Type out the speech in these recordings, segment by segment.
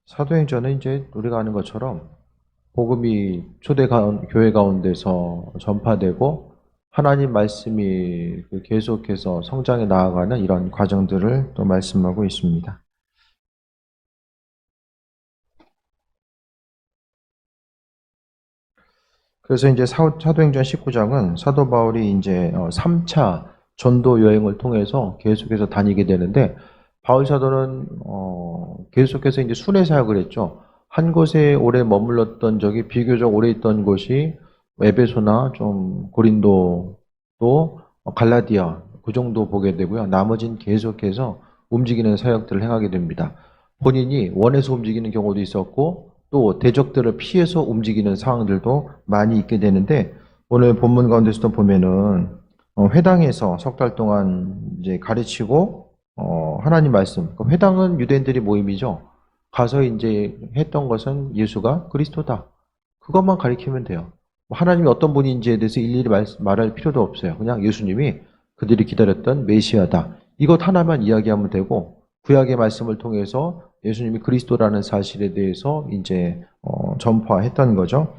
사도행전은 이제 우리가 아는 것처럼 복음이 교회 가운데서 전파되고 하나님 말씀이 계속해서 성장해 나아가는 이런 과정들을 또 말씀하고 있습니다. 그래서 이제 사도행전 19장은 사도 바울이 이제 3차 전도 여행을 통해서 계속해서 다니게 되는데, 바울 사도는 계속해서 이제 순회 사역을 했죠. 한 곳에 오래 머물렀던 적이 비교적 오래 있던 곳이 에베소나 좀 고린도, 또 갈라디아, 그 정도 보게 되고요. 나머지는 계속해서 움직이는 사역들을 행하게 됩니다. 본인이 원해서 움직이는 경우도 있었고, 또 대적들을 피해서 움직이는 상황들도 많이 있게 되는데, 오늘 본문 가운데서도 보면은 회당에서 석 달 동안 이제 가르치고 하나님 말씀. 회당은 유대인들이 모임이죠. 가서 이제 했던 것은 예수가 그리스도다, 그것만 가르치면 돼요. 하나님이 어떤 분인지에 대해서 일일이 말할 필요도 없어요. 그냥 예수님이 그들이 기다렸던 메시아다, 이것 하나만 이야기하면 되고, 구약의 말씀을 통해서 예수님이 그리스도라는 사실에 대해서 이제 전파했던 거죠.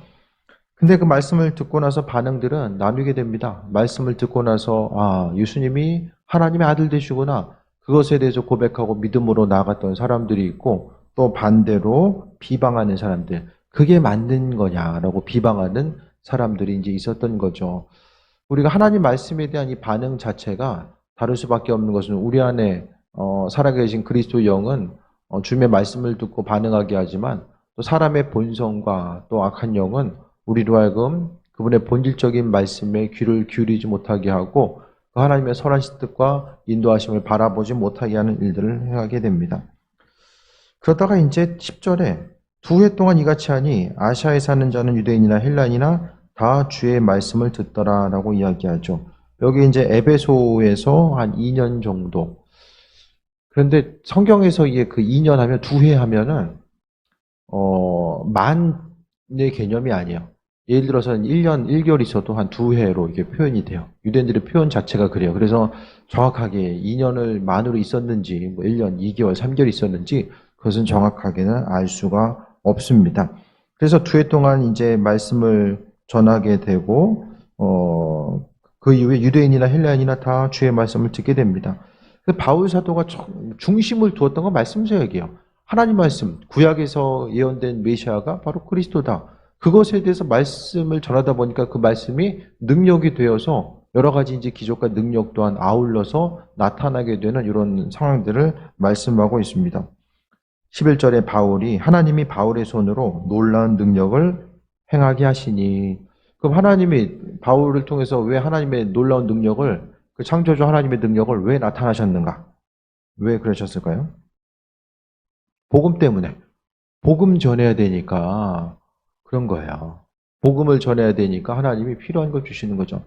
근데 그 말씀을 듣고 나서 반응들은 나뉘게 됩니다. 말씀을 듣고 나서 예수님이 하나님의 아들 되시구나, 그것에 대해서 고백하고 믿음으로 나아갔던 사람들이 있고, 또 반대로 비방하는 사람들, 그게 맞는 거냐라고 비방하는 사람들이 이제 있었던 거죠. 우리가 하나님 말씀에 대한 이 반응 자체가 다를 수밖에 없는 것은, 우리 안에 살아계신 그리스도 영은 주님의 말씀을 듣고 반응하게 하지만, 또 사람의 본성과 또 악한 영은 우리로 하여금 그분의 본질적인 말씀에 귀를 기울이지 못하게 하고, 그 하나님의 선하신 뜻과 인도하심을 바라보지 못하게 하는 일들을 행하게 됩니다. 그러다가 이제 10절에 두 해 동안 이같이 하니 아시아에 사는 자는 유대인이나 헬라인이나 다 주의 말씀을 듣더라라고 이야기하죠. 여기 이제 에베소에서 한 2년 정도. 그런데 성경에서 이게 그 2년 하면, 두 해 하면은 만의 개념이 아니에요. 예를 들어서는 1년 1개월 있어도 한 두 해로 이게 표현이 돼요. 유대인들의 표현 자체가 그래요. 그래서 정확하게 2년을 만으로 있었는지, 뭐 1년 2개월 3개월 있었는지, 그것은 정확하게는 알 수가 없습니다. 그래서 두 해 동안 이제 말씀을 전하게 되고, 그 이후에 유대인이나 헬라인이나 다 주의 말씀을 듣게 됩니다. 바울 사도가 중심을 두었던 건 말씀 사역이에요. 하나님 말씀, 구약에서 예언된 메시아가 바로 그리스도다, 그것에 대해서 말씀을 전하다 보니까 그 말씀이 능력이 되어서 여러 가지 이제 기적과 능력 또한 아울러서 나타나게 되는 이런 상황들을 말씀하고 있습니다. 11절에 바울이 하나님이 바울의 손으로 놀라운 능력을 행하게 하시니, 그럼 하나님이 바울을 통해서 왜 하나님의 놀라운 능력을, 그 창조주 하나님의 능력을 왜 나타나셨는가? 왜 그러셨을까요? 복음 때문에. 복음 전해야 되니까 그런 거예요. 복음을 전해야 되니까 하나님이 필요한 걸 주시는 거죠.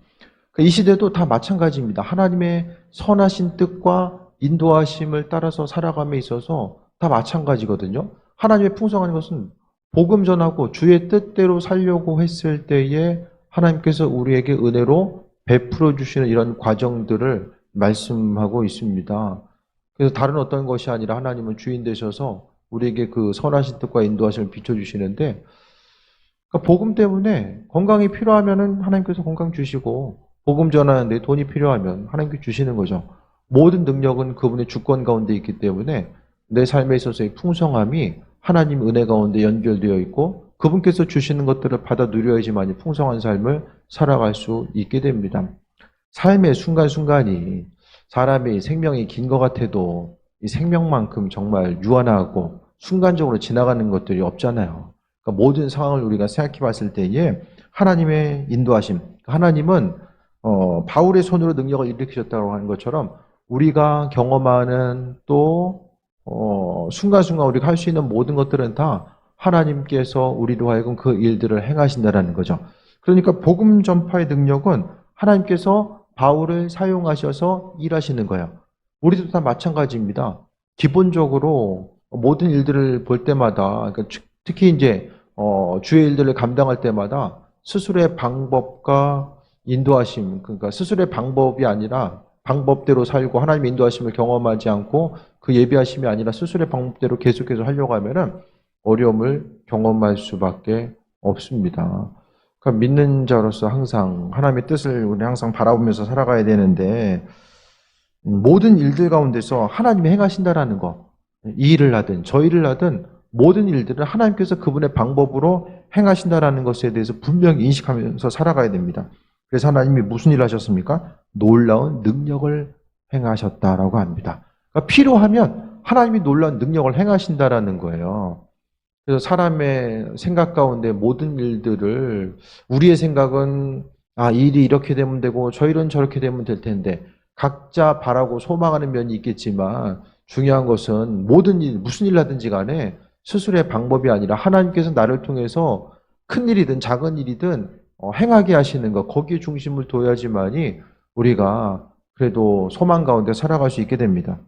이 시대도 다 마찬가지입니다. 하나님의 선하신 뜻과 인도하심을 따라서 살아감에 있어서 다 마찬가지거든요. 하나님의 풍성한 것은 복음 전하고 주의 뜻대로 살려고 했을 때에 하나님께서 우리에게 은혜로 베풀어 주시는 이런 과정들을 말씀하고 있습니다. 그래서 다른 어떤 것이 아니라 하나님은 주인 되셔서 우리에게 그 선하신 뜻과 인도하심을 비춰주시는데, 그러니까 복음 때문에 건강이 필요하면 하나님께서 건강 주시고, 복음 전하는데 돈이 필요하면 하나님께 주시는 거죠. 모든 능력은 그분의 주권 가운데 있기 때문에 내 삶에 있어서의 풍성함이 하나님 은혜 가운데 연결되어 있고, 그분께서 주시는 것들을 받아 누려야지만 풍성한 삶을 살아갈 수 있게 됩니다. 삶의 순간순간이, 사람의 생명이 긴 것 같아도 이 생명만큼 정말 유한하고 순간적으로 지나가는 것들이 없잖아요. 그러니까 모든 상황을 우리가 생각해 봤을 때에 하나님의 인도하심, 하나님은 바울의 손으로 능력을 일으키셨다고 하는 것처럼 우리가 경험하는 또 순간순간 우리가 할 수 있는 모든 것들은 다 하나님께서 우리로 하여금 그 일들을 행하신다는 거죠. 그러니까 복음 전파의 능력은 하나님께서 바울을 사용하셔서 일하시는 거예요. 우리도 다 마찬가지입니다. 기본적으로 모든 일들을 볼 때마다, 그러니까 특히 이제 주의 일들을 감당할 때마다 스스로의 방법과 인도하심, 그러니까 스스로의 방법이 아니라 방법대로 살고 하나님의 인도하심을 경험하지 않고 그 예비하심이 아니라 스스로의 방법대로 계속해서 하려고 하면은 어려움을 경험할 수밖에 없습니다. 그러니까 믿는 자로서 항상 하나님의 뜻을 우리 항상 바라보면서 살아가야 되는데, 모든 일들 가운데서 하나님이 행하신다라는 거, 이 일을 하든 저 일을 하든 모든 일들은 하나님께서 그분의 방법으로 행하신다라는 것에 대해서 분명히 인식하면서 살아가야 됩니다. 그래서 하나님이 무슨 일을 하셨습니까? 놀라운 능력을 행하셨다라고 합니다. 그러니까 필요하면 하나님이 놀라운 능력을 행하신다라는 거예요. 그래서 사람의 생각 가운데 모든 일들을, 우리의 생각은 이 일이 이렇게 되면 되고 저 일은 저렇게 되면 될 텐데, 각자 바라고 소망하는 면이 있겠지만 중요한 것은 모든 일, 무슨 일 하든지 간에 스스로의 방법이 아니라 하나님께서 나를 통해서 큰 일이든 작은 일이든 행하게 하시는 것, 거기에 중심을 둬야지만이 우리가 그래도 소망 가운데 살아갈 수 있게 됩니다.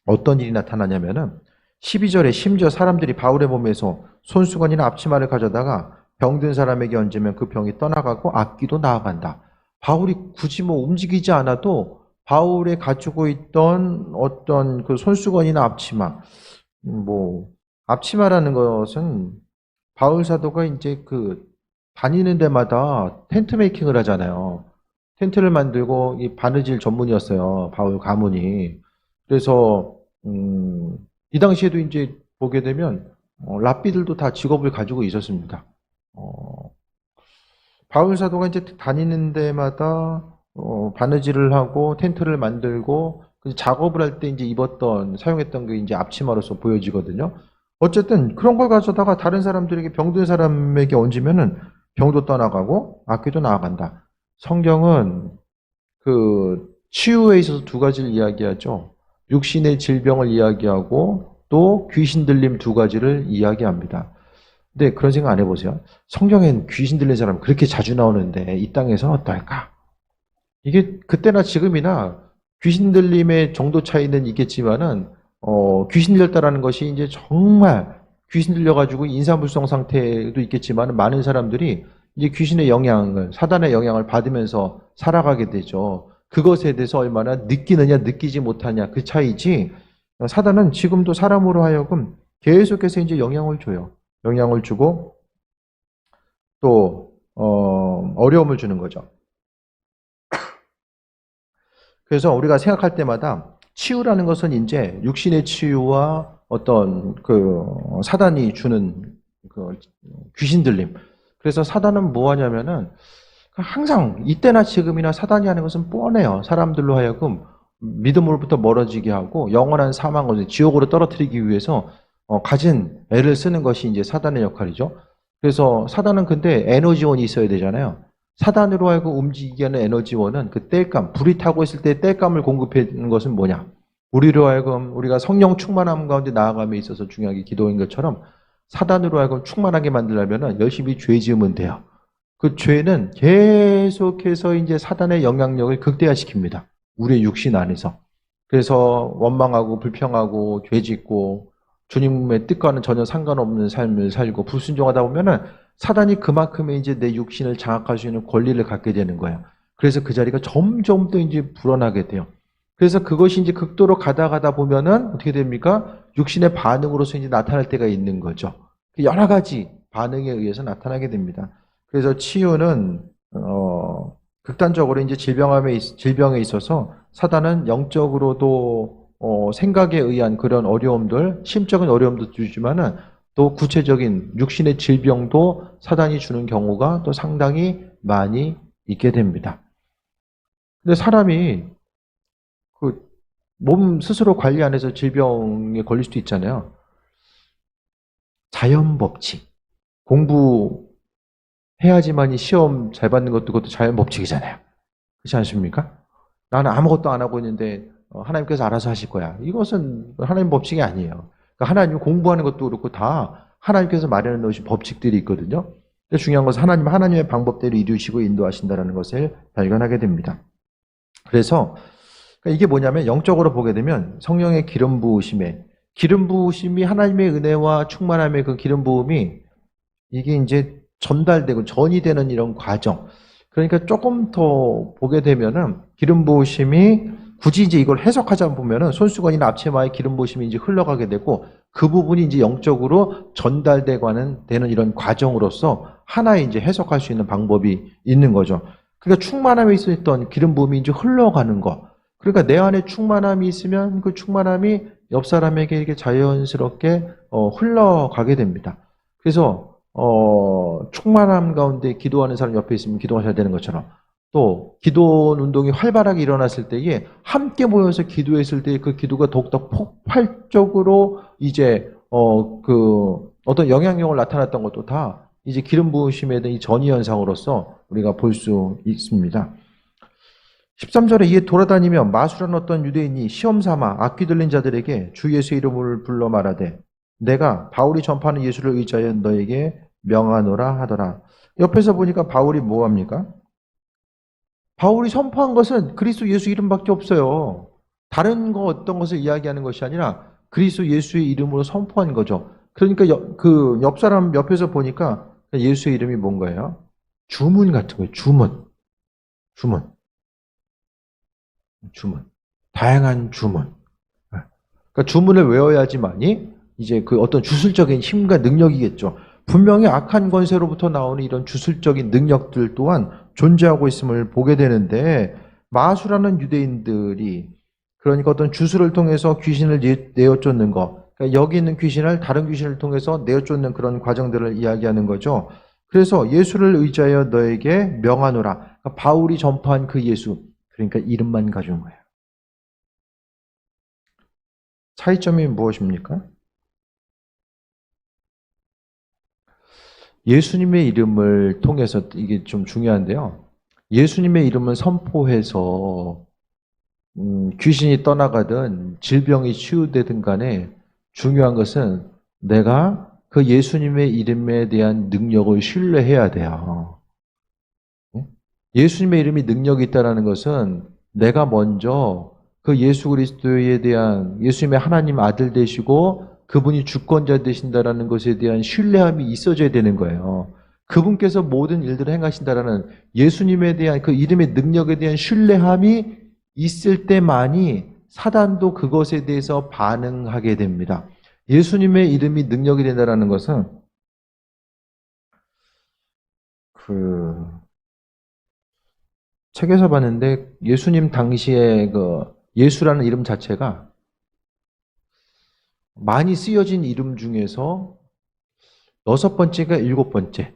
어떤 일이 나타나냐면은 12절에 심지어 사람들이 바울의 몸에서 손수건이나 앞치마를 가져다가 병든 사람에게 얹으면 그 병이 떠나가고 악기도 나아간다. 바울이 굳이 움직이지 않아도 바울이 가지고 있던 어떤 그 손수건이나 앞치마, 앞치마라는 것은 바울 사도가 이제 다니는 데마다 텐트 메이킹을 하잖아요. 텐트를 만들고 이 바느질 전문이었어요. 바울 가문이. 그래서 이 당시에도 이제 보게 되면 랍비들도 다 직업을 가지고 있었습니다. 바울 사도가 이제 다니는 데마다 바느질을 하고 텐트를 만들고 작업을 할 때 이제 사용했던 게 이제 앞치마로서 보여지거든요. 어쨌든 그런 걸 가져다가 다른 사람들에게, 병든 사람에게 얹으면은 병도 떠나가고 악귀도 나아간다. 성경은 치유에 있어서 두 가지를 이야기하죠. 육신의 질병을 이야기하고 또 귀신 들림 두 가지를 이야기합니다. 근데 그런 생각 안 해보세요? 성경엔 귀신 들린 사람 그렇게 자주 나오는데 이 땅에서는 어떨까? 이게 그때나 지금이나 귀신 들림의 정도 차이는 있겠지만은 귀신 들렸다라는 것이 이제 정말 귀신 들려가지고 인사불성 상태도 있겠지만 많은 사람들이 이제 귀신의 영향을, 사단의 영향을 받으면서 살아가게 되죠. 그것에 대해서 얼마나 느끼느냐 느끼지 못하냐 그 차이지, 사단은 지금도 사람으로 하여금 계속해서 이제 영향을 줘요. 영향을 주고 또 어려움을 주는 거죠. 그래서 우리가 생각할 때마다 치유라는 것은 이제 육신의 치유와 어떤 사단이 주는 귀신 들림. 그래서 사단은 뭐 하냐면은 항상 이때나 지금이나 사단이 하는 것은 뻔해요. 사람들로 하여금 믿음으로부터 멀어지게 하고 영원한 사망을 지옥으로 떨어뜨리기 위해서 가진 애를 쓰는 것이 이제 사단의 역할이죠. 그래서 사단은 근데 에너지원이 있어야 되잖아요. 사단으로 하여금 움직이게 하는 에너지원은 그 땔감, 불이 타고 있을 때 땔감을 공급해 주는 것은 뭐냐? 우리로 하여금 우리가 성령 충만함 가운데 나아감에 있어서 중요하게 기도인 것처럼 사단으로 하여금 충만하게 만들려면 열심히 죄 지으면 돼요. 그 죄는 계속해서 이제 사단의 영향력을 극대화시킵니다. 우리의 육신 안에서. 그래서 원망하고 불평하고 죄 짓고 주님의 뜻과는 전혀 상관없는 삶을 살고 불순종하다 보면은 사단이 그만큼의 이제 내 육신을 장악할 수 있는 권리를 갖게 되는 거예요. 그래서 그 자리가 점점 더 이제 불어나게 돼요. 그래서 그것이 이제 극도로 가다 보면은 어떻게 됩니까? 육신의 반응으로서 이제 나타날 때가 있는 거죠. 여러 가지 반응에 의해서 나타나게 됩니다. 그래서 치유는 극단적으로 이제 질병에 있어서 사단은 영적으로도 생각에 의한 그런 어려움들, 심적인 어려움도 주지만은 또 구체적인 육신의 질병도 사단이 주는 경우가 또 상당히 많이 있게 됩니다. 근데 사람이 몸 스스로 관리 안 해서 질병에 걸릴 수도 있잖아요. 자연 법칙. 공부해야지만이 시험 잘 받는 것도 그것도 자연 법칙이잖아요. 그렇지 않습니까? 나는 아무것도 안 하고 있는데 하나님께서 알아서 하실 거야. 이것은 하나님 법칙이 아니에요. 그러니까 하나님 공부하는 것도 그렇고 다 하나님께서 마련해 놓으신 법칙들이 있거든요. 근데 중요한 것은 하나님의 방법대로 이루시고 인도하신다는 것을 발견하게 됩니다. 그래서 이게 뭐냐면 영적으로 보게 되면 성령의 기름 부으심이 하나님의 은혜와 충만함의 그 기름 부음이 이게 이제 전달되고 전이 되는 이런 과정. 그러니까 조금 더 보게 되면은 기름 부으심이 굳이 이제 이걸 해석하자 보면은 손수건이나 앞치마의 기름 부으심이 이제 흘러가게 되고 그 부분이 이제 영적으로 전달되는 되는 이런 과정으로서 하나의 이제 해석할 수 있는 방법이 있는 거죠. 그러니까 충만함에 있었던 기름 부음이 이제 흘러가는 거. 그러니까 내 안에 충만함이 있으면 그 충만함이 옆 사람에게 이렇게 자연스럽게 흘러가게 됩니다. 그래서 충만함 가운데 기도하는 사람 옆에 있으면 기도가 잘 되는 것처럼 또 기도 운동이 활발하게 일어났을 때에 함께 모여서 기도했을 때 그 기도가 더욱더 폭발적으로 이제 어떤 영향력을 나타났던 것도 다 이제 기름 부으심에 대한 이 전이 현상으로서 우리가 볼 수 있습니다. 13절에 이에 돌아다니며 마술한 어떤 유대인이 시험 삼아 악귀 들린 자들에게 주 예수의 이름을 불러 말하되 내가 바울이 전파하는 예수를 의지하여 너에게 명하노라 하더라. 옆에서 보니까 바울이 뭐합니까? 바울이 선포한 것은 그리스도 예수 이름밖에 없어요. 다른 거 어떤 것을 이야기하는 것이 아니라 그리스도 예수의 이름으로 선포한 거죠. 그러니까 그 옆 사람 옆에서 보니까 예수의 이름이 뭔가요? 주문 같은 거예요. 주문. 다양한 주문. 그러니까 주문을 외워야지만이 이제 그 어떤 주술적인 힘과 능력이겠죠. 분명히 악한 권세로부터 나오는 이런 주술적인 능력들 또한 존재하고 있음을 보게 되는데 마술하는 유대인들이 그러니까 어떤 주술을 통해서 귀신을 내어쫓는 것, 그러니까 여기 있는 귀신을 다른 귀신을 통해서 내어쫓는 그런 과정들을 이야기하는 거죠. 그래서 예수를 의지하여 너에게 명하노라. 그러니까 바울이 전파한 그 예수, 그러니까 이름만 가져온 거예요. 차이점이 무엇입니까? 예수님의 이름을 통해서 이게 좀 중요한데요. 예수님의 이름을 선포해서 귀신이 떠나가든 질병이 치유되든 간에 중요한 것은 내가 그 예수님의 이름에 대한 능력을 신뢰해야 돼요. 예수님의 이름이 능력이 있다는 것은 내가 먼저 그 예수 그리스도에 대한 예수님의 하나님 아들 되시고 그분이 주권자 되신다라는 것에 대한 신뢰함이 있어져야 되는 거예요. 그분께서 모든 일들을 행하신다라는 예수님에 대한 그 이름의 능력에 대한 신뢰함이 있을 때만이 사단도 그것에 대해서 반응하게 됩니다. 예수님의 이름이 능력이 된다라는 것은 책에서 봤는데 예수님 당시에 그 예수라는 이름 자체가 많이 쓰여진 이름 중에서 6번째가 7번째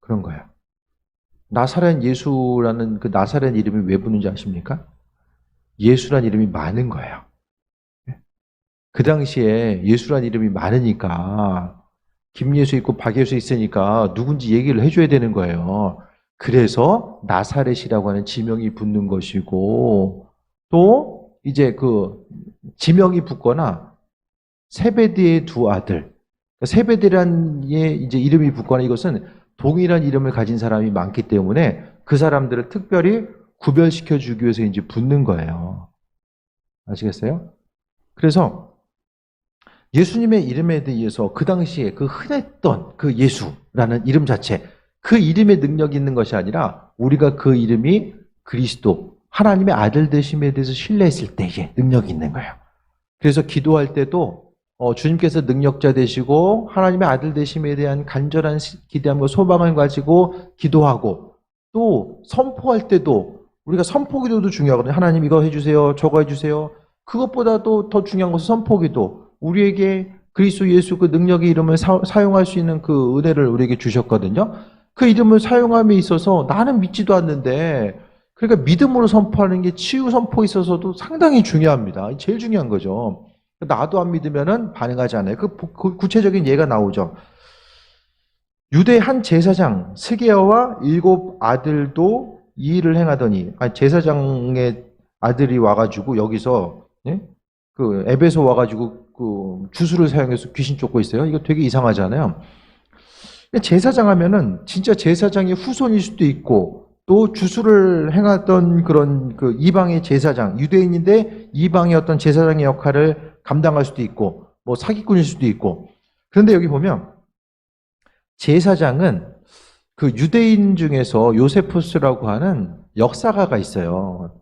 그런 거예요. 나사렛 예수라는 그 나사렛 이름이 왜 붙는지 아십니까? 예수란 이름이 많은 거예요. 그 당시에 예수란 이름이 많으니까 김예수 있고 박예수 있으니까 누군지 얘기를 해줘야 되는 거예요. 그래서 나사렛이라고 하는 지명이 붙는 것이고 또 이제 그 지명이 붙거나 세베대의 두 아들 세베대라는 이제 이름이 붙거나 이것은 동일한 이름을 가진 사람이 많기 때문에 그 사람들을 특별히 구별시켜 주기 위해서 이제 붙는 거예요. 아시겠어요? 그래서 예수님의 이름에 대해서 그 당시에 그 흔했던 그 예수라는 이름 자체 그 이름에 능력이 있는 것이 아니라 우리가 그 이름이 그리스도 하나님의 아들 되심에 대해서 신뢰했을 때에 능력이 있는 거예요. 그래서 기도할 때도 주님께서 능력자 되시고 하나님의 아들 되심에 대한 간절한 기대함과 소망을 가지고 기도하고 또 선포할 때도 우리가 선포기도도 중요하거든요. 하나님 이거 해주세요. 저거 해주세요. 그것보다도 더 중요한 것은 선포기도. 우리에게 그리스도 예수 그 능력의 이름을 사용할 수 있는 그 은혜를 우리에게 주셨거든요. 그 이름을 사용함에 있어서 나는 믿지도 않는데 그러니까 믿음으로 선포하는 게 치유 선포에 있어서도 상당히 중요합니다. 제일 중요한 거죠. 나도 안 믿으면은 반응하지 않아요. 그 구체적인 예가 나오죠. 유대 한 제사장 스게야와 7 아들도 이 일을 행하더니 제사장의 아들이 와가지고 여기서 그 에베소 와가지고 그 주술을 사용해서 귀신 쫓고 있어요. 이거 되게 이상하잖아요. 제사장 하면은 진짜 제사장의 후손일 수도 있고 또 주술을 행하던 그런 그 이방의 제사장, 유대인인데 이방의 어떤 제사장의 역할을 감당할 수도 있고 뭐 사기꾼일 수도 있고. 그런데 여기 보면 제사장은 그 유대인 중에서 요세푸스라고 하는 역사가가 있어요.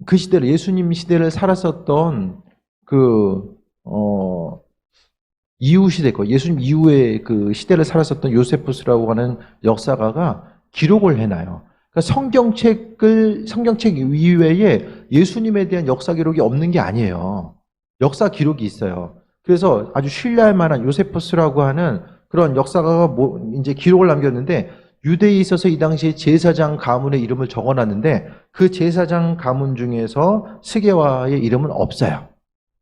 그 시대를, 예수님 시대를 살았었던 이후 시대 거, 예수님 이후에 그 시대를 살았었던 요세푸스라고 하는 역사가가 기록을 해놔요. 그러니까 성경책 이외에 예수님에 대한 역사 기록이 없는 게 아니에요. 역사 기록이 있어요. 그래서 아주 신뢰할 만한 요세푸스라고 하는 그런 역사가가 이제 기록을 남겼는데, 유대에 있어서 이 당시에 제사장 가문의 이름을 적어놨는데, 그 제사장 가문 중에서 스게와의 이름은 없어요.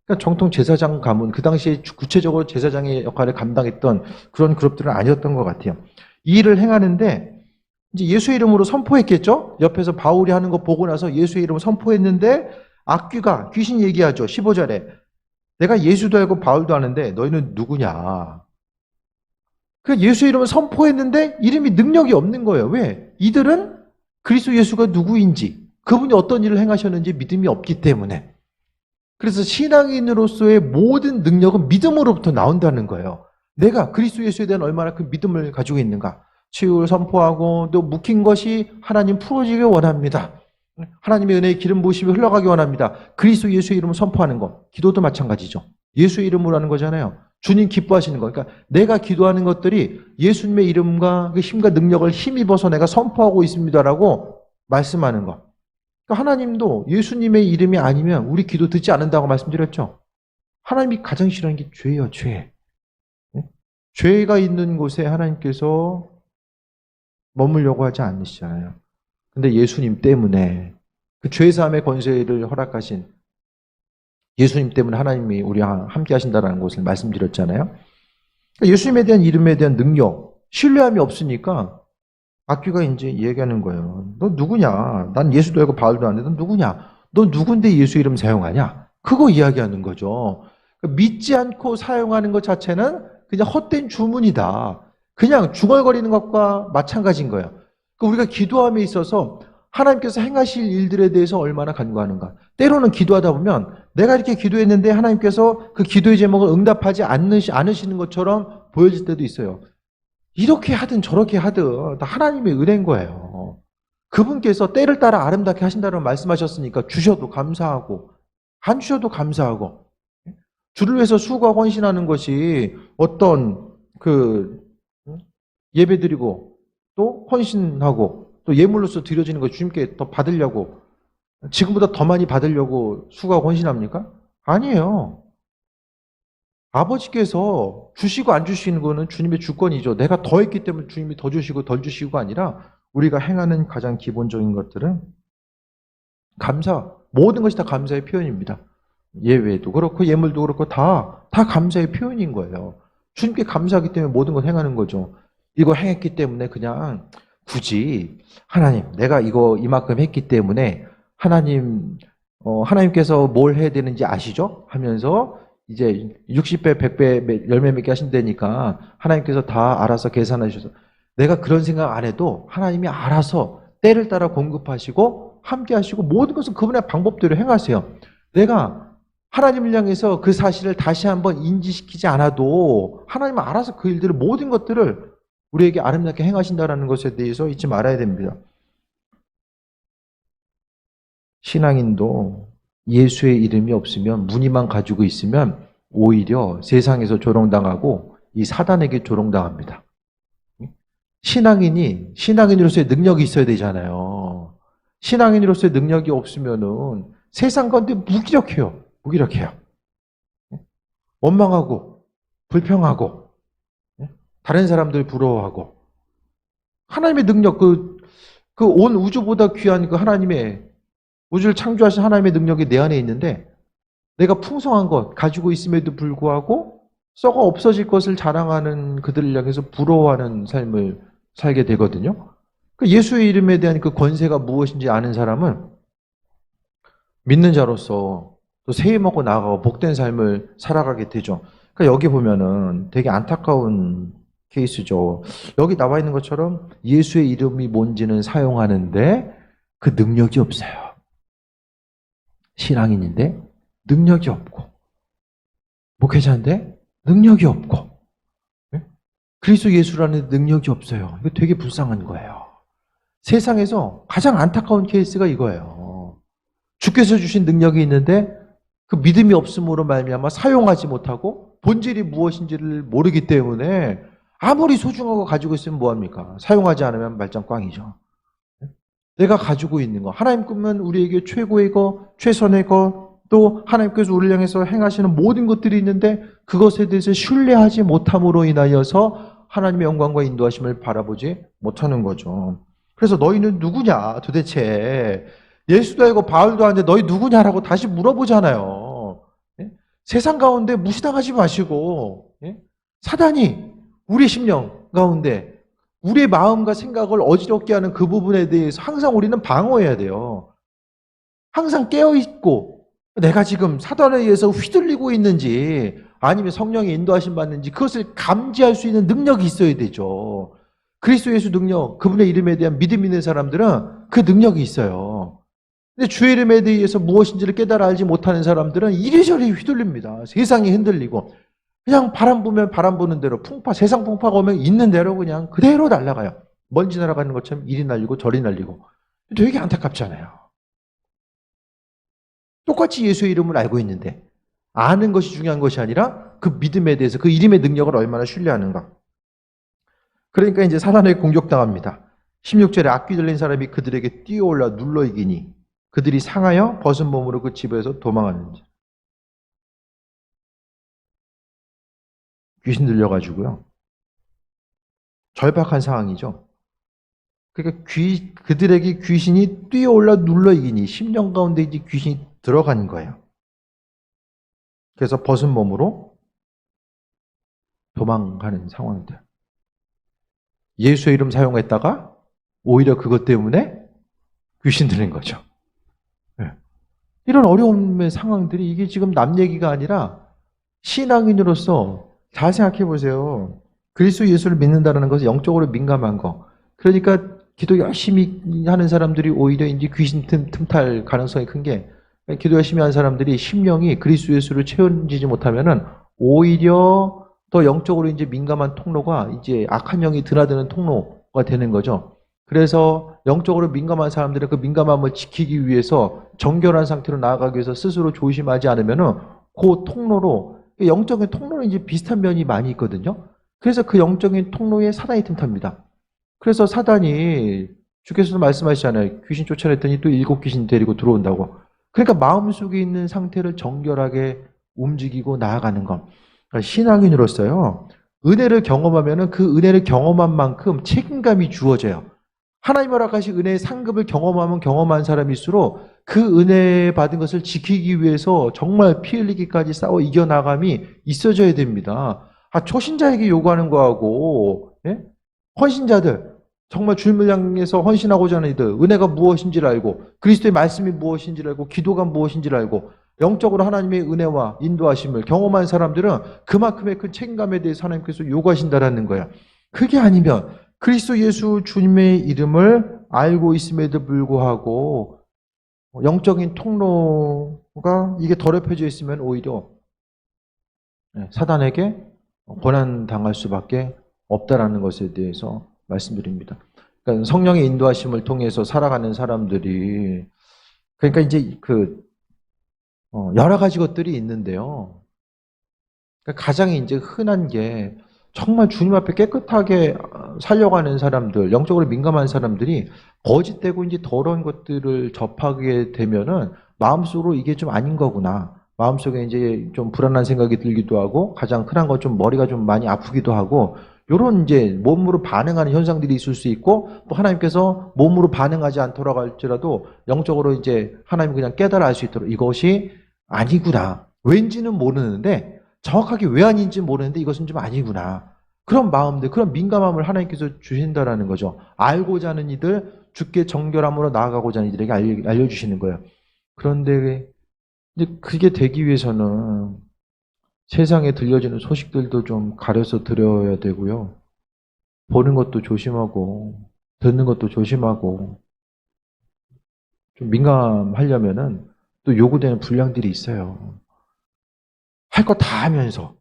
그러니까 정통 제사장 가문, 그 당시에 구체적으로 제사장의 역할을 감당했던 그런 그룹들은 아니었던 것 같아요. 이 일을 행하는데 이제 예수의 이름으로 선포했겠죠? 옆에서 바울이 하는 거 보고 나서 예수의 이름을 선포했는데, 악귀가, 귀신 얘기하죠. 15절에. 내가 예수도 알고 바울도 아는데 너희는 누구냐? 그 예수의 이름을 선포했는데 이름이 능력이 없는 거예요. 왜? 이들은 그리스도 예수가 누구인지, 그분이 어떤 일을 행하셨는지 믿음이 없기 때문에. 그래서 신앙인으로서의 모든 능력은 믿음으로부터 나온다는 거예요. 내가 그리스도 예수에 대한 얼마나 그 믿음을 가지고 있는가. 치유를 선포하고, 또 묵힌 것이 하나님 풀어지길 원합니다. 하나님의 은혜의 기름 부으심이 흘러가기 원합니다. 그리스도 예수의 이름을 선포하는 것. 기도도 마찬가지죠. 예수의 이름으로 하는 거잖아요. 주님 기뻐하시는 거. 그러니까 내가 기도하는 것들이 예수님의 이름과 그 힘과 능력을 힘입어서 내가 선포하고 있습니다라고 말씀하는 거. 그러니까 하나님도 예수님의 이름이 아니면 우리 기도 듣지 않는다고 말씀드렸죠. 하나님이 가장 싫어하는 게 죄예요, 죄. 죄가 있는 곳에 하나님께서 머물려고 하지 않으시잖아요. 근데 예수님 때문에, 그 죄사함의 권세를 허락하신 예수님 때문에 하나님이 우리와 함께 하신다는 것을 말씀드렸잖아요. 그러니까 예수님에 대한 이름에 대한 능력, 신뢰함이 없으니까 악귀가 이제 얘기하는 거예요. 너 누구냐? 난 예수도 알고 바울도 아는데 너 누구냐? 너 누군데 예수 이름 사용하냐? 그거 이야기하는 거죠. 그러니까 믿지 않고 사용하는 것 자체는 그냥 헛된 주문이다. 그냥 중얼거리는 것과 마찬가지인 거예요. 그러니까 우리가 기도함에 있어서 하나님께서 행하실 일들에 대해서 얼마나 간구하는가. 때로는 기도하다 보면 내가 이렇게 기도했는데 하나님께서 그 기도의 제목을 응답하지 않으시는 것처럼 보여질 때도 있어요. 이렇게 하든 저렇게 하든 다 하나님의 은혜인 거예요. 그분께서 때를 따라 아름답게 하신다고 말씀하셨으니까 주셔도 감사하고, 안 주셔도 감사하고, 주를 위해서 수고하고 헌신하는 것이 어떤 예배드리고 또 헌신하고 또 예물로서 드려지는 거 주님께 더 받으려고, 지금보다 더 많이 받으려고 수고하고 헌신합니까? 아니에요. 아버지께서 주시고 안 주시는 거는 주님의 주권이죠. 내가 더 했기 때문에 주님이 더 주시고 덜 주시고가 아니라, 우리가 행하는 가장 기본적인 것들은 감사, 모든 것이 다 감사의 표현입니다. 예외도 그렇고 예물도 그렇고 다 감사의 표현인 거예요. 주님께 감사하기 때문에 모든 걸 행하는 거죠. 이거 행했기 때문에 그냥 굳이 하나님, 내가 이거 이만큼 했기 때문에 하나님께서 뭘 해야 되는지 아시죠? 하면서 이제 60배, 100배 열매 맺게 하신다니까 하나님께서 다 알아서 계산하셔서, 내가 그런 생각 안 해도 하나님이 알아서 때를 따라 공급하시고 함께 하시고 모든 것은 그분의 방법대로 행하세요. 내가 하나님을 향해서 그 사실을 다시 한번 인지시키지 않아도 하나님은 알아서 그 일들을, 모든 것들을 우리에게 아름답게 행하신다는 것에 대해서 잊지 말아야 됩니다. 신앙인도 예수의 이름이 없으면, 무늬만 가지고 있으면 오히려 세상에서 조롱당하고 이 사단에게 조롱당합니다. 신앙인으로서의 능력이 있어야 되잖아요. 신앙인으로서의 능력이 없으면은 세상 가운데 무기력해요. 원망하고 불평하고 다른 사람들 부러워하고, 하나님의 능력, 그 온 우주보다 귀한 그 하나님의, 우주를 창조하신 하나님의 능력이 내 안에 있는데, 내가 풍성한 것 가지고 있음에도 불구하고 썩어 없어질 것을 자랑하는 그들을 향해서 부러워하는 삶을 살게 되거든요. 그 예수의 이름에 대한 그 권세가 무엇인지 아는 사람은 믿는 자로서 또 새해 먹고 나아가고 복된 삶을 살아가게 되죠. 그러니까 여기 보면은 되게 안타까운 케이스죠. 여기 나와 있는 것처럼 예수의 이름이 뭔지는 사용하는데 그 능력이 없어요. 신앙인인데 능력이 없고, 목회자인데 능력이 없고, 그리스도 예수라는 능력이 없어요. 이거 되게 불쌍한 거예요. 세상에서 가장 안타까운 케이스가 이거예요. 주께서 주신 능력이 있는데 그 믿음이 없음으로 말미암아 사용하지 못하고 본질이 무엇인지를 모르기 때문에 아무리 소중하고 가지고 있으면 뭐합니까? 사용하지 않으면 말짱 꽝이죠. 내가 가지고 있는 거, 하나님 꿈은 우리에게 최고의 거, 최선의 거, 또 하나님께서 우리를 향해서 행하시는 모든 것들이 있는데 그것에 대해서 신뢰하지 못함으로 인하여서 하나님의 영광과 인도하심을 바라보지 못하는 거죠. 그래서 너희는 누구냐 도대체. 예수도 아니고 바울도 아닌데 너희 누구냐라고 다시 물어보잖아요. 예? 세상 가운데 무시당하지 마시고, 예? 사단이 우리 심령 가운데 우리의 마음과 생각을 어지럽게 하는 그 부분에 대해서 항상 우리는 방어해야 돼요. 항상 깨어있고 내가 지금 사단에 의해서 휘둘리고 있는지 아니면 성령의 인도하심 받는지 그것을 감지할 수 있는 능력이 있어야 되죠. 그리스도 예수 능력, 그분의 이름에 대한 믿음 있는 사람들은 그 능력이 있어요. 근데 주의 이름에 대해서 무엇인지를 깨달아 알지 못하는 사람들은 이리저리 휘둘립니다. 세상이 흔들리고 그냥 바람 부면 바람 부는 대로 세상 풍파가 오면 있는 대로 그냥 그대로 날아가요. 먼지 날아가는 것처럼 이리 날리고 저리 날리고. 되게 안타깝잖아요. 똑같이 예수의 이름을 알고 있는데 아는 것이 중요한 것이 아니라 그 믿음에 대해서 그 이름의 능력을 얼마나 신뢰하는가. 그러니까 이제 사단에 공격당합니다. 16절에 악귀 들린 사람이 그들에게 뛰어올라 눌러 이기니 그들이 상하여 벗은 몸으로 그 집에서 도망하는지. 귀신 들려가지고요. 절박한 상황이죠. 그러니까 그들에게 귀신이 뛰어올라 눌러 이기니 심령 가운데 이제 귀신이 들어간 거예요. 그래서 벗은 몸으로 도망가는 상황들. 예수의 이름 사용했다가 오히려 그것 때문에 귀신 들린 거죠. 네. 이런 어려움의 상황들이 이게 지금 남 얘기가 아니라 신앙인으로서 잘 생각해 보세요. 그리스도 예수를 믿는다는 것은 영적으로 민감한 거. 그러니까 기도 열심히 하는 사람들이 오히려 이제 귀신 틈탈 가능성이 큰 게 기도 열심히 하는 사람들이 심령이 그리스도 예수를 채워지지 못하면은 오히려 더 영적으로 이제 민감한 통로가 이제 악한 영이 드나드는 통로가 되는 거죠. 그래서 영적으로 민감한 사람들은 그 민감함을 지키기 위해서 정결한 상태로 나아가기 위해서 스스로 조심하지 않으면은 그 통로로 영적인 통로는 이제 비슷한 면이 많이 있거든요. 그래서 그 영적인 통로에 사단이 틈탑니다. 그래서 사단이 주께서도 말씀하시잖아요. 귀신 쫓아냈더니 또 7 귀신 데리고 들어온다고. 그러니까 마음속에 있는 상태를 정결하게 움직이고 나아가는 것. 그러니까 신앙인으로서요. 은혜를 경험하면은 그 은혜를 경험한 만큼 책임감이 주어져요. 하나님 허락하신 은혜의 상급을 경험하면 경험한 사람일수록 그 은혜 받은 것을 지키기 위해서 정말 피 흘리기까지 싸워 이겨나감이 있어져야 됩니다. 초신자에게 요구하는 거하고, 예? 헌신자들, 정말 주님을 향해서 헌신하고자 하는 이들, 은혜가 무엇인지를 알고, 그리스도의 말씀이 무엇인지를 알고, 기도가 무엇인지를 알고, 영적으로 하나님의 은혜와 인도하심을 경험한 사람들은 그만큼의 큰 책임감에 대해서 하나님께서 요구하신다라는 거예요. 그게 아니면 그리스도 예수 주님의 이름을 알고 있음에도 불구하고 영적인 통로가 이게 더럽혀져 있으면 오히려 사단에게 고난당할 수밖에 없다라는 것에 대해서 말씀드립니다. 그러니까 성령의 인도하심을 통해서 살아가는 사람들이 그러니까 이제 여러 가지 것들이 있는데요. 그러니까 가장 이제 흔한 게 정말 주님 앞에 깨끗하게 살려가는 사람들, 영적으로 민감한 사람들이 거짓되고 이제 더러운 것들을 접하게 되면은 마음속으로 이게 좀 아닌 거구나. 마음속에 이제 좀 불안한 생각이 들기도 하고 가장 흔한 건 좀 머리가 좀 많이 아프기도 하고 요런 이제 몸으로 반응하는 현상들이 있을 수 있고 또 하나님께서 몸으로 반응하지 않도록 할지라도 영적으로 이제 하나님 그냥 깨달아 알 수 있도록 이것이 아니구나. 왠지는 모르는데 정확하게 왜 아닌지 모르는데 이것은 좀 아니구나. 그런 마음들, 그런 민감함을 하나님께서 주신다라는 거죠. 알고자 하는 이들, 주께 정결함으로 나아가고자 하는 이들에게 알려주시는 거예요. 그런데 이제 그게 되기 위해서는 세상에 들려지는 소식들도 좀 가려서 들어야 되고요. 보는 것도 조심하고, 듣는 것도 조심하고, 좀 민감하려면은 또 요구되는 분량들이 있어요. 할 거 다 하면서,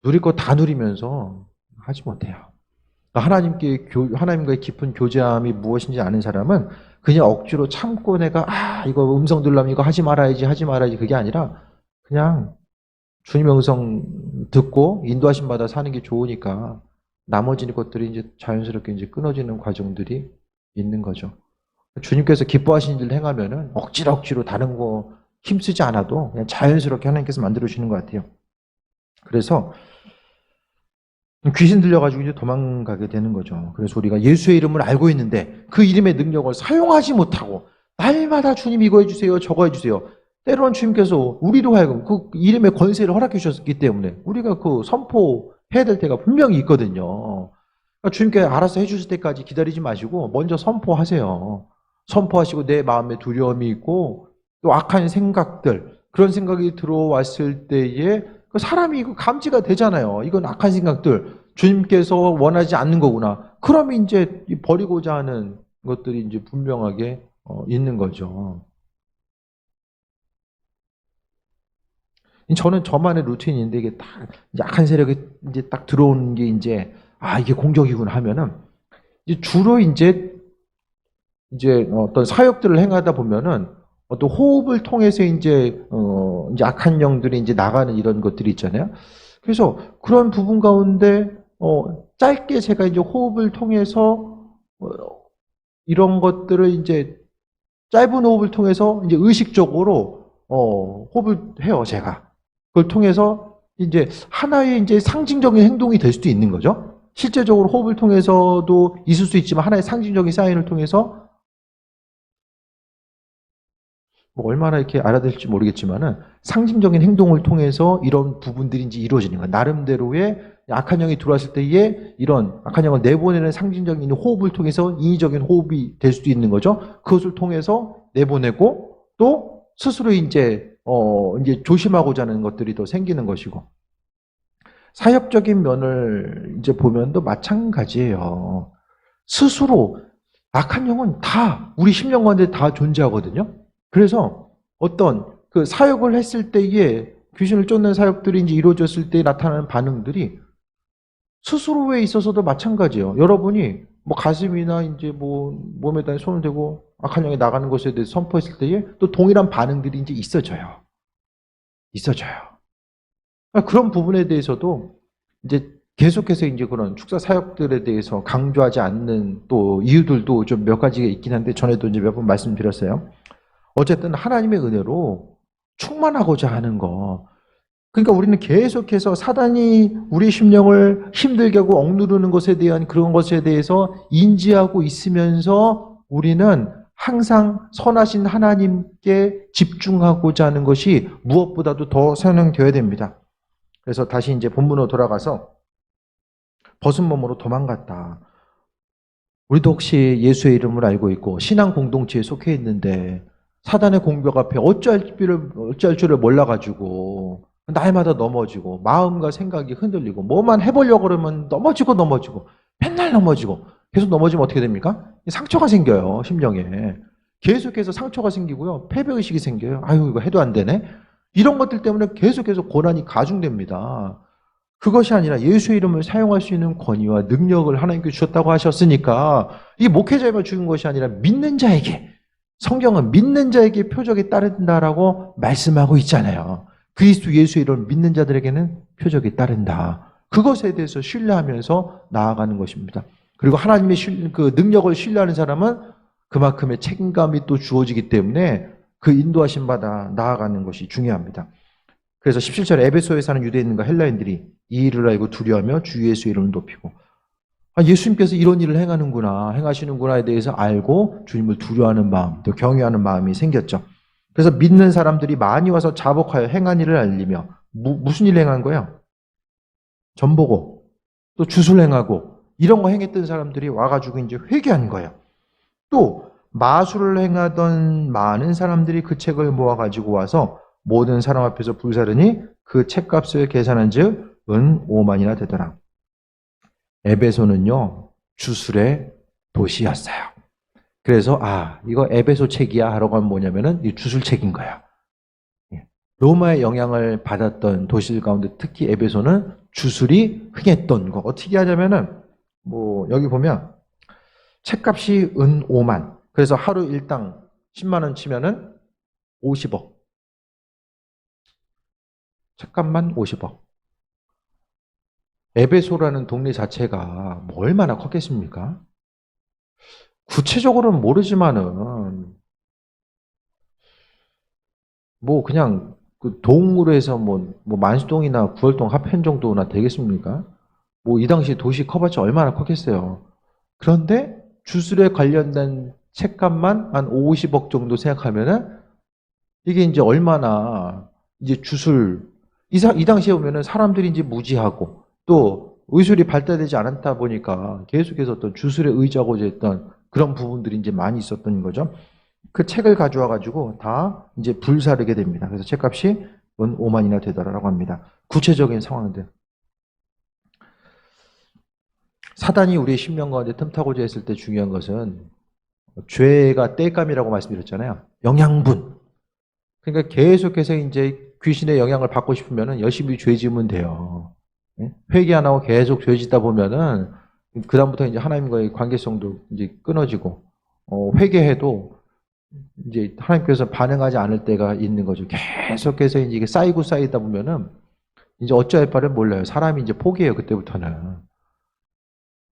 누릴 거 다 누리면서 하지 못해요. 하나님과의 깊은 교제함이 무엇인지 아는 사람은 그냥 억지로 참고 내가 이거 음성 들라면 이거 하지 말아야지 그게 아니라 그냥 주님의 음성 듣고 인도하심 받아 사는 게 좋으니까 나머지 것들이 이제 자연스럽게 이제 끊어지는 과정들이 있는 거죠. 주님께서 기뻐하시는 일을 행하면은 억지로 다른 거 힘쓰지 않아도 그냥 자연스럽게 하나님께서 만들어주시는 것 같아요. 그래서 귀신 들려가지고 이제 도망가게 되는 거죠. 그래서 우리가 예수의 이름을 알고 있는데 그 이름의 능력을 사용하지 못하고 날마다 주님 이거 해주세요, 저거 해주세요. 때로는 주님께서 우리로 하여금 그 이름의 권세를 허락해 주셨기 때문에 우리가 그 선포해야 될 때가 분명히 있거든요. 그러니까 주님께 알아서 해주실 때까지 기다리지 마시고 먼저 선포하세요. 선포하시고 내 마음에 두려움이 있고 또 악한 생각들, 그런 생각이 들어왔을 때에 사람이 이거 감지가 되잖아요. 이건 악한 생각들, 주님께서 원하지 않는 거구나. 그러면 이제 버리고자 하는 것들이 이제 분명하게 있는 거죠. 저는 저만의 루틴인데 이게 딱 약한 세력이 이제 딱 들어오는 게 이제 이게 공격이구나 하면은 이제 주로 이제 어떤 사역들을 행하다 보면은 어떤 호흡을 통해서 이제 악한 영들이 이제 나가는 이런 것들이 있잖아요. 그래서 그런 부분 가운데 짧게 제가 이제 호흡을 통해서 이런 것들을 이제 짧은 호흡을 통해서 이제 의식적으로 호흡을 해요, 제가. 그걸 통해서 이제 하나의 이제 상징적인 행동이 될 수도 있는 거죠. 실제적으로 호흡을 통해서도 있을 수 있지만 하나의 상징적인 사인을 통해서 얼마나 이렇게 알아들을지 모르겠지만은 상징적인 행동을 통해서 이런 부분들이 이제 이루어지는 거예요. 나름대로의 악한 영이 들어왔을 때에 이런 악한 영을 내보내는 상징적인 호흡을 통해서 인위적인 호흡이 될 수도 있는 거죠. 그것을 통해서 내보내고 또 스스로 이제 조심하고자 하는 것들이 더 생기는 것이고, 사역적인 면을 이제 보면 또 마찬가지예요. 스스로 악한 영은 다 우리 심령 가운데 다 존재하거든요. 그래서 어떤 그 사역을 했을 때에 귀신을 쫓는 사역들이 이제 이루어졌을 때 나타나는 반응들이 스스로에 있어서도 마찬가지예요. 여러분이 뭐 가슴이나 이제 뭐 몸에다 손을 대고 악한 영이 나가는 것에 대해서 선포했을 때에 또 동일한 반응들이 이제 있어져요. 그런 부분에 대해서도 이제 계속해서 이제 그런 축사 사역들에 대해서 강조하지 않는 또 이유들도 좀 몇 가지가 있긴 한데 전에도 이제 몇 번 말씀드렸어요. 어쨌든 하나님의 은혜로 충만하고자 하는 거. 그러니까 우리는 계속해서 사단이 우리 심령을 힘들게 하고 억누르는 것에 대한 그런 것에 대해서 인지하고 있으면서 우리는 항상 선하신 하나님께 집중하고자 하는 것이 무엇보다도 더 선행되어야 됩니다. 그래서 다시 이제 본문으로 돌아가서 벗은 몸으로 도망갔다. 우리도 혹시 예수의 이름을 알고 있고 신앙 공동체에 속해 있는데 사단의 공격 앞에 어찌할 줄을 몰라가지고 날마다 넘어지고 마음과 생각이 흔들리고 뭐만 해보려고 그러면 넘어지고 맨날 넘어지고 계속 넘어지면 어떻게 됩니까? 상처가 생겨요, 심령에. 계속해서 상처가 생기고요, 패배의식이 생겨요. 아유, 이거 해도 안 되네. 이런 것들 때문에 계속해서 고난이 가중됩니다. 그것이 아니라 예수의 이름을 사용할 수 있는 권위와 능력을 하나님께 주셨다고 하셨으니까 이 목회자에만 주는 것이 아니라 믿는 자에게, 성경은 믿는 자에게 표적이 따른다라고 말씀하고 있잖아요. 그리스도 예수의 이름을 믿는 자들에게는 표적이 따른다. 그것에 대해서 신뢰하면서 나아가는 것입니다. 그리고 하나님의 그 능력을 신뢰하는 사람은 그만큼의 책임감이 또 주어지기 때문에 그 인도하심 받아 나아가는 것이 중요합니다. 그래서 17절에 에베소에 사는 유대인과 헬라인들이 이 일을 알고 두려워하며 주 예수의 이름을 높이고, 예수님께서 이런 일을 행하시는구나에 대해서 알고 주님을 두려워하는 마음, 또 경외하는 마음이 생겼죠. 그래서 믿는 사람들이 많이 와서 자복하여 행한 일을 알리며, 무슨 일을 행한 거예요? 전보고 또 주술 행하고 이런 거 행했던 사람들이 와가지고 이제 회개한 거예요. 또 마술을 행하던 많은 사람들이 그 책을 모아가지고 와서 모든 사람 앞에서 불사르니 그 책값을 계산한 즉 은 5만이나 되더라. 에베소는요, 주술의 도시였어요. 그래서 이거 에베소 책이야 하라고 하면 뭐냐면은 이 주술책인 거야. 로마의 영향을 받았던 도시들 가운데 특히 에베소는 주술이 흥했던 거. 어떻게 하냐면은 여기 보면 책값이 은 5만. 그래서 하루 일당 10만 원 치면은 50억. 책값만 50억. 에베소라는 동네 자체가 얼마나 컸겠습니까? 구체적으로는 모르지만은 그냥 그 동으로 해서 만수동이나 구월동 합현 정도나 되겠습니까? 이 당시 도시 커봤자 얼마나 컸겠어요. 그런데 주술에 관련된 책값만 한 50억 정도 생각하면은 이게 이제 얼마나 이제 주술 이 당시에 보면은 사람들이 이제 무지하고 또 의술이 발달되지 않았다 보니까 계속해서 어떤 주술에 의지하고자 했던 그런 부분들이 이제 많이 있었던 거죠. 그 책을 가져와 가지고 다 이제 불사르게 됩니다. 그래서 책값이 5만이나 되더라라고 합니다. 구체적인 상황들. 사단이 우리의 심령 가운데 틈타고자 했을 때 중요한 것은 죄가 땔감이라고 말씀드렸잖아요. 영양분. 그러니까 계속해서 이제 귀신의 영향을 받고 싶으면은 열심히 죄 지으면 돼요. 회개 안 하고 계속 죄 짓다 보면은 그다음부터 이제 하나님과의 관계성도 이제 끊어지고 회개해도 이제 하나님께서 반응하지 않을 때가 있는 거죠. 계속해서 이제 이게 쌓이고 쌓이다 보면은 이제 어찌할 바를 몰라요. 사람이 이제 포기해요. 그때부터는.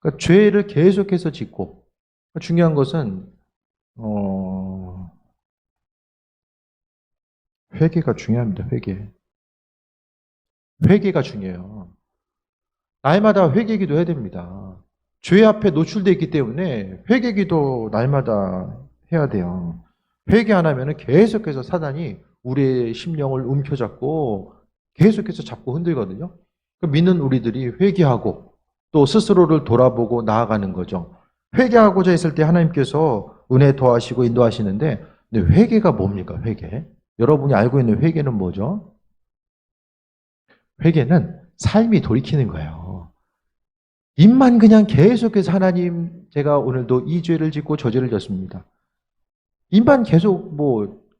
그러니까 죄를 계속해서 짓고 중요한 것은 회개가 중요합니다. 회개가 중요해요. 날마다 회개기도 해야 됩니다. 죄 앞에 노출되어 있기 때문에 회개기도 날마다 해야 돼요. 회개 안 하면 계속해서 사단이 우리의 심령을 움켜잡고 계속해서 잡고 흔들거든요. 믿는 우리들이 회개하고 또 스스로를 돌아보고 나아가는 거죠. 회개하고자 했을 때 하나님께서 은혜 더하시고 인도하시는데 근데 회개가 뭡니까? 회개. 여러분이 알고 있는 회개는 뭐죠? 회개는 삶이 돌이키는 거예요. 입만 그냥 계속해서 하나님 제가 오늘도 이 죄를 짓고 저 죄를 졌습니다. 입만 계속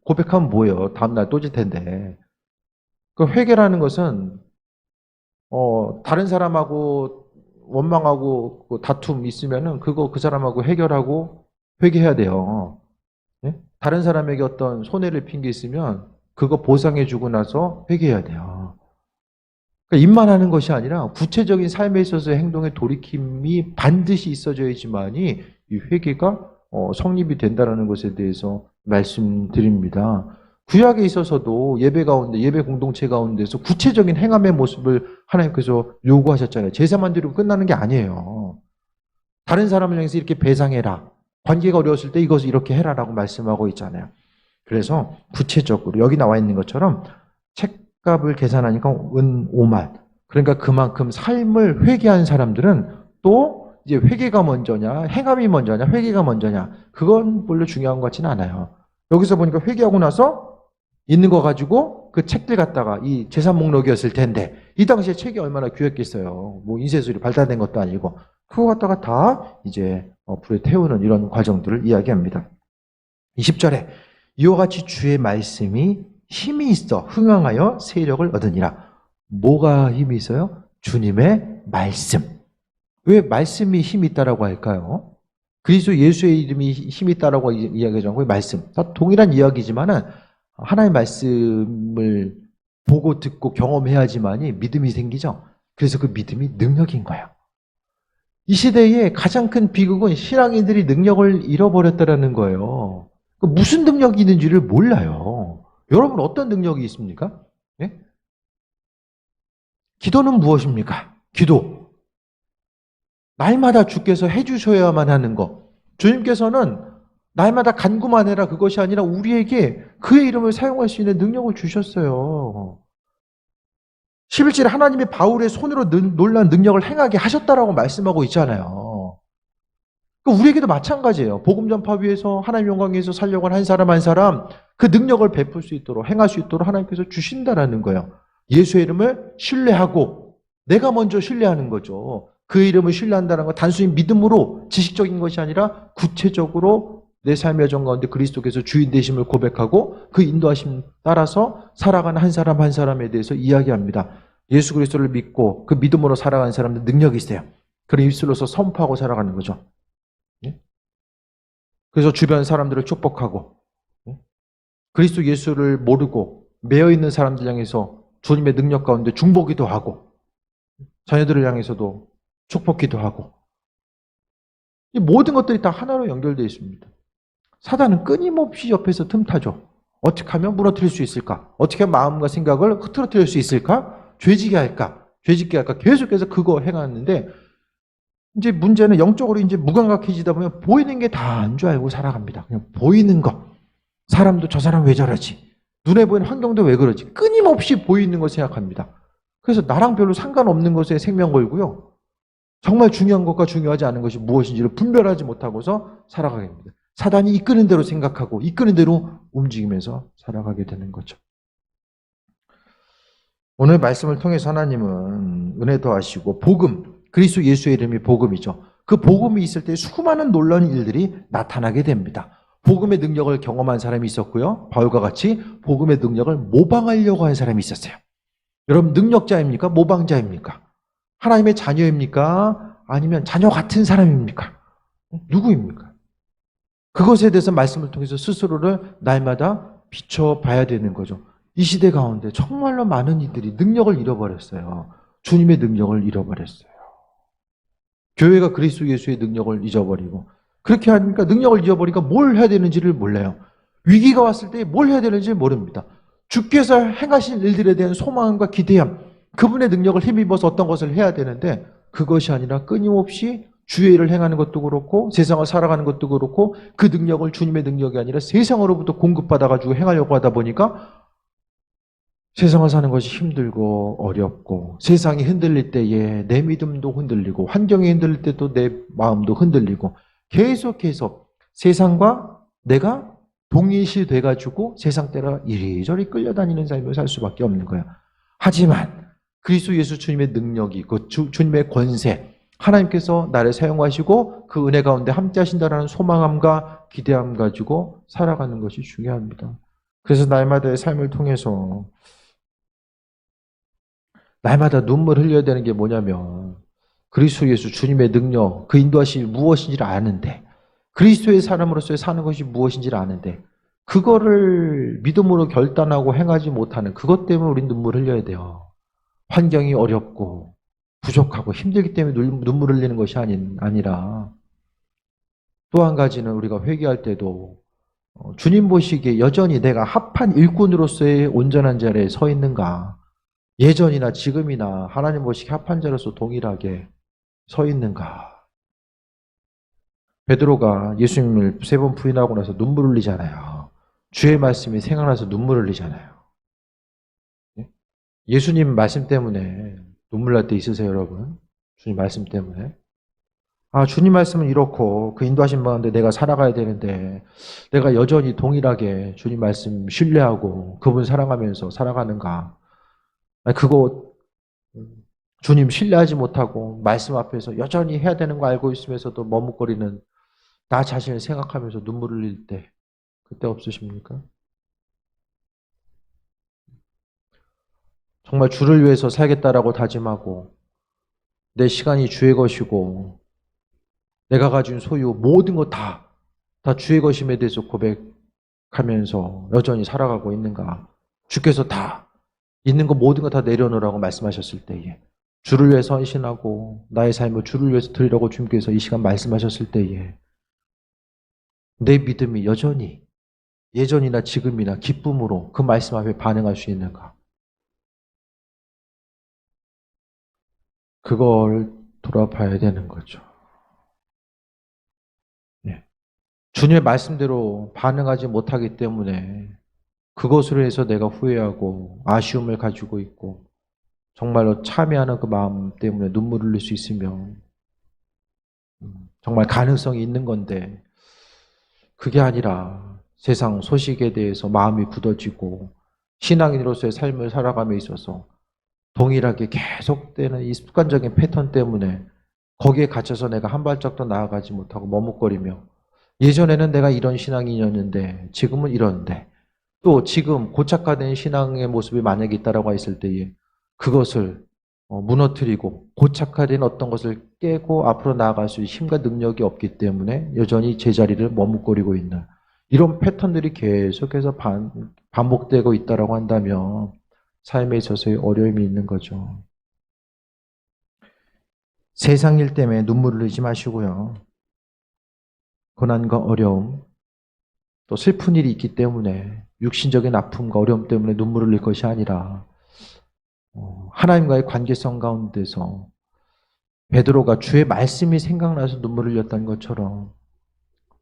고백하면 뭐예요? 다음날 또 질 텐데. 그 회개라는 것은 다른 사람하고 원망하고 다툼 있으면은 그거 그 사람하고 해결하고 회개해야 돼요. 네? 다른 사람에게 어떤 손해를 핀 게 있으면 그거 보상해주고 나서 회개해야 돼요. 그러니까 입만 하는 것이 아니라 구체적인 삶에 있어서의 행동의 돌이킴이 반드시 있어져야지만이 이 회개가 성립이 된다는 것에 대해서 말씀드립니다. 구약에 있어서도 예배 가운데, 예배 공동체 가운데서 구체적인 행함의 모습을 하나님께서 요구하셨잖아요. 제사만 드리고 끝나는 게 아니에요. 다른 사람을 향해서 이렇게 배상해라. 관계가 어려웠을 때 이것을 이렇게 해라라고 말씀하고 있잖아요. 그래서 구체적으로 여기 나와 있는 것처럼 책값을 계산하니까 은 5만. 그러니까 그만큼 삶을 회개한 사람들은 또 이제 회개가 먼저냐, 행함이 먼저냐, 회개가 먼저냐. 그건 별로 중요한 것 같지는 않아요. 여기서 보니까 회개하고 나서 있는 거 가지고 그 책들 갖다가 이 재산 목록이었을 텐데 이 당시에 책이 얼마나 귀했겠어요. 인쇄술이 발달된 것도 아니고 그거 갖다가 다 이제 불에 태우는 이런 과정들을 이야기합니다. 20절에 이와 같이 주의 말씀이 힘이 있어 흥황하여 세력을 얻으니라. 뭐가 힘이 있어요? 주님의 말씀. 왜 말씀이 힘이 있다라고 할까요? 그리스도 예수의 이름이 힘이 있다라고 이야기하죠. 그 말씀. 다 동일한 이야기지만은 하나님의 말씀을 보고 듣고 경험해야지만이 믿음이 생기죠. 그래서 그 믿음이 능력인 거예요. 이 시대의 가장 큰 비극은 신앙인들이 능력을 잃어버렸다는 거예요. 무슨 능력이 있는지를 몰라요. 여러분 어떤 능력이 있습니까? 네? 기도는 무엇입니까? 기도. 날마다 주께서 해주셔야만 하는 것. 주님께서는 날마다 간구만 해라 그것이 아니라 우리에게 그의 이름을 사용할 수 있는 능력을 주셨어요. 11절에 하나님이 바울의 손으로 놀라운 능력을 행하게 하셨다라고 말씀하고 있잖아요. 우리에게도 마찬가지예요. 복음 전파 위해서 하나님 영광 위해서 살려고 하는 한 사람 한 사람 그 능력을 베풀 수 있도록 행할 수 있도록 하나님께서 주신다라는 거예요. 예수의 이름을 신뢰하고 내가 먼저 신뢰하는 거죠. 그 이름을 신뢰한다는 건 단순히 믿음으로 지식적인 것이 아니라 구체적으로 내 삶의 여정 가운데 그리스도께서 주인 되심을 고백하고 그 인도하심 따라서 살아가는 한 사람 한 사람에 대해서 이야기합니다. 예수 그리스도를 믿고 그 믿음으로 살아가는 사람들 능력이 있어요. 그런 입술로서 선포하고 살아가는 거죠. 예? 그래서 주변 사람들을 축복하고, 예? 그리스도 예수를 모르고 매여 있는 사람들 향해서 주님의 능력 가운데 중보기도 하고, 자녀들을 향해서도 축복기도 하고, 이 모든 것들이 다 하나로 연결되어 있습니다. 사단은 끊임없이 옆에서 틈타죠. 어떻게 하면 무너뜨릴 수 있을까? 어떻게 하면 마음과 생각을 흐트러뜨릴 수 있을까? 죄지게 할까? 죄짓게 할까? 계속해서 그거 행하는데, 이제 문제는 영적으로 이제 무감각해지다 보면 보이는 게 다 안 줄 알고 살아갑니다. 그냥 보이는 거. 사람도 저 사람 왜 저러지? 눈에 보이는 환경도 왜 그러지? 끊임없이 보이는 걸 생각합니다. 그래서 나랑 별로 상관없는 것에 생명 걸고요. 정말 중요한 것과 중요하지 않은 것이 무엇인지를 분별하지 못하고서 살아가게 됩니다. 사단이 이끄는 대로 생각하고 이끄는 대로 움직이면서 살아가게 되는 거죠. 오늘 말씀을 통해서 하나님은 은혜 더하시고 복음, 그리스도 예수의 이름이 복음이죠. 그 복음이 있을 때 수많은 놀라운 일들이 나타나게 됩니다. 복음의 능력을 경험한 사람이 있었고요. 바울과 같이 복음의 능력을 모방하려고 하는 사람이 있었어요. 여러분 능력자입니까? 모방자입니까? 하나님의 자녀입니까? 아니면 자녀 같은 사람입니까? 누구입니까? 그것에 대해서 말씀을 통해서 스스로를 날마다 비춰봐야 되는 거죠. 이 시대 가운데 정말로 많은 이들이 능력을 잃어버렸어요. 주님의 능력을 잃어버렸어요. 교회가 그리스도 예수의 능력을 잊어버리고, 그렇게 하니까 능력을 잊어버리니까 뭘 해야 되는지를 몰라요. 위기가 왔을 때 뭘 해야 되는지 모릅니다. 주께서 행하신 일들에 대한 소망과 기대함, 그분의 능력을 힘입어서 어떤 것을 해야 되는데 그것이 아니라 끊임없이 주의 일을 행하는 것도 그렇고 세상을 살아가는 것도 그렇고 그 능력을 주님의 능력이 아니라 세상으로부터 공급받아가지고 행하려고 하다 보니까 세상을 사는 것이 힘들고 어렵고, 세상이 흔들릴 때에 내 믿음도 흔들리고 환경이 흔들릴 때도 내 마음도 흔들리고, 계속해서 세상과 내가 동일시 돼가지고 세상 따라 이리저리 끌려다니는 삶을 살 수밖에 없는 거야. 하지만 그리스도 예수 주님의 능력이 있고 주님의 권세, 하나님께서 나를 사용하시고 그 은혜 가운데 함께 하신다는 소망함과 기대함 가지고 살아가는 것이 중요합니다. 그래서 날마다의 삶을 통해서 날마다 눈물 흘려야 되는 게 뭐냐면, 그리스도 예수 주님의 능력, 그 인도하심이 무엇인지를 아는데, 그리스도의 사람으로서의 사는 것이 무엇인지를 아는데 그거를 믿음으로 결단하고 행하지 못하는 그것 때문에 우린 눈물 흘려야 돼요. 환경이 어렵고 부족하고 힘들기 때문에 눈물 흘리는 것이 아니라, 또 한 가지는 우리가 회개할 때도 주님 보시기에 여전히 내가 합한 일꾼으로서의 온전한 자리에 서 있는가, 예전이나 지금이나 하나님 보시기에 합한 자로서 동일하게 서 있는가. 베드로가 예수님을 3번 부인하고 나서 눈물 흘리잖아요. 주의 말씀이 생각나서 눈물 흘리잖아요. 예수님 말씀 때문에 눈물 날 때 있으세요, 여러분? 주님 말씀 때문에. 아, 주님 말씀은 이렇고 그 인도하신 가운데 내가 살아가야 되는데 내가 여전히 동일하게 주님 말씀 신뢰하고 그분 사랑하면서 살아가는가? 그거 주님 신뢰하지 못하고 말씀 앞에서 여전히 해야 되는 거 알고 있으면서도 머뭇거리는 나 자신을 생각하면서 눈물을 흘릴 때, 그때 없으십니까? 정말 주를 위해서 살겠다라고 다짐하고 내 시간이 주의 것이고 내가 가진 소유 모든 거 다 주의 것임에 대해서 고백하면서 여전히 살아가고 있는가? 주께서 다 있는 거 모든 거 다 내려놓으라고 말씀하셨을 때에, 주를 위해서 헌신하고 나의 삶을 주를 위해서 드리라고 주님께서 이 시간 말씀하셨을 때에 내 믿음이 여전히 예전이나 지금이나 기쁨으로 그 말씀 앞에 반응할 수 있는가? 그걸 돌아봐야 되는 거죠. 네. 주님의 말씀대로 반응하지 못하기 때문에 그것으로 해서 내가 후회하고 아쉬움을 가지고 있고 정말로 참여하는 그 마음 때문에 눈물을 흘릴 수 있으면 정말 가능성이 있는 건데, 그게 아니라 세상 소식에 대해서 마음이 굳어지고 신앙인으로서의 삶을 살아감에 있어서 동일하게 계속되는 이 습관적인 패턴 때문에 거기에 갇혀서 내가 한 발짝도 나아가지 못하고 머뭇거리며, 예전에는 내가 이런 신앙인이었는데 지금은 이런데, 또 지금 고착화된 신앙의 모습이 만약에 있다라고 했을 때에 그것을 무너뜨리고 고착화된 어떤 것을 깨고 앞으로 나아갈 수 있는 힘과 능력이 없기 때문에 여전히 제자리를 머뭇거리고 있는 이런 패턴들이 계속해서 반복되고 있다고 한다면 삶에 있어서의 어려움이 있는 거죠. 세상 일 때문에 눈물을 흘리지 마시고요. 고난과 어려움, 또 슬픈 일이 있기 때문에 육신적인 아픔과 어려움 때문에 눈물을 흘릴 것이 아니라 하나님과의 관계성 가운데서 베드로가 주의 말씀이 생각나서 눈물을 흘렸다는 것처럼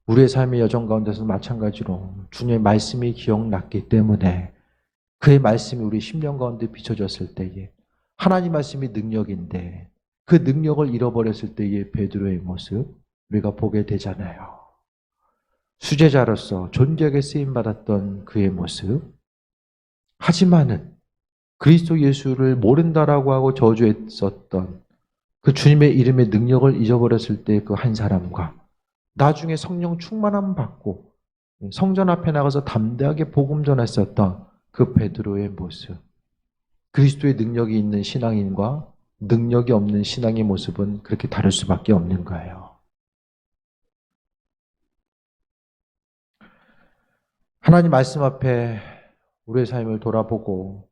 우리의 삶의 여정 가운데서 마찬가지로 주님의 말씀이 기억났기 때문에 그의 말씀이 우리 심령 가운데 비춰졌을 때에 하나님 말씀이 능력인데 그 능력을 잃어버렸을 때의 베드로의 모습 우리가 보게 되잖아요. 수제자로서 존귀하게 쓰임받았던 그의 모습, 하지만은 그리스도 예수를 모른다라고 하고 저주했었던 그 주님의 이름의 능력을 잊어버렸을 때 그 한 사람과 나중에 성령 충만함 받고 성전 앞에 나가서 담대하게 복음 전했었던 그 베드로의 모습, 그리스도의 능력이 있는 신앙인과 능력이 없는 신앙의 모습은 그렇게 다를 수밖에 없는 거예요. 하나님 말씀 앞에 우리의 삶을 돌아보고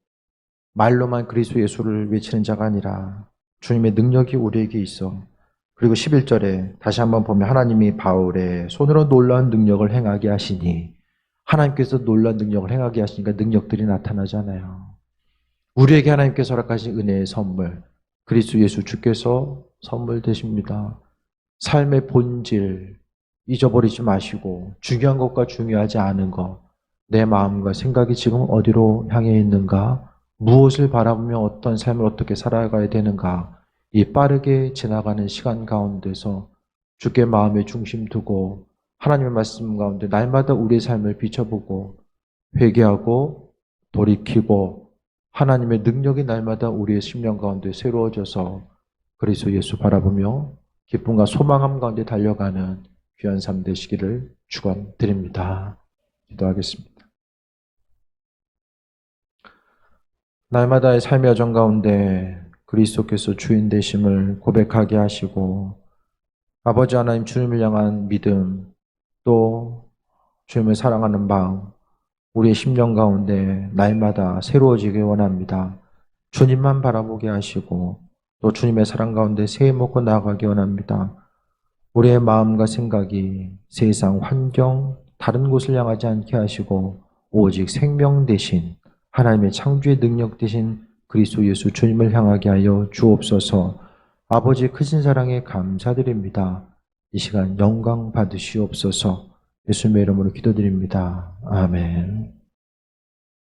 말로만 그리스도 예수를 외치는 자가 아니라 주님의 능력이 우리에게 있어. 그리고 11절에 다시 한번 보면 하나님이 바울의 손으로 놀라운 능력을 행하게 하시니 하나님께서 놀라운 능력을 행하게 하시니까 능력들이 나타나잖아요. 우리에게 하나님께서 허락하신 은혜의 선물, 그리스도 예수 주께서 선물 되십니다. 삶의 본질 잊어버리지 마시고 중요한 것과 중요하지 않은 것, 내 마음과 생각이 지금 어디로 향해 있는가, 무엇을 바라보며 어떤 삶을 어떻게 살아가야 되는가, 이 빠르게 지나가는 시간 가운데서 주께 마음의 중심 두고 하나님의 말씀 가운데 날마다 우리의 삶을 비춰보고 회개하고 돌이키고 하나님의 능력이 날마다 우리의 심령 가운데 새로워져서 그리스도 예수 바라보며 기쁨과 소망함 가운데 달려가는 귀한 삶 되시기를 축원드립니다. 기도하겠습니다. 날마다의 삶의 여정 가운데 그리스도께서 주인 되심을 고백하게 하시고 아버지 하나님 주님을 향한 믿음 또 주님을 사랑하는 마음 우리의 심령 가운데 날마다 새로워지길 원합니다. 주님만 바라보게 하시고 또 주님의 사랑 가운데 새해 먹고 나아가기 원합니다. 우리의 마음과 생각이 세상 환경 다른 곳을 향하지 않게 하시고 오직 생명 대신 하나님의 창조의 능력 대신 그리스도 예수 주님을 향하게 하여 주옵소서. 아버지의 크신 사랑에 감사드립니다. 이 시간 영광 받으시옵소서. 예수님의 이름으로 기도드립니다. 아멘.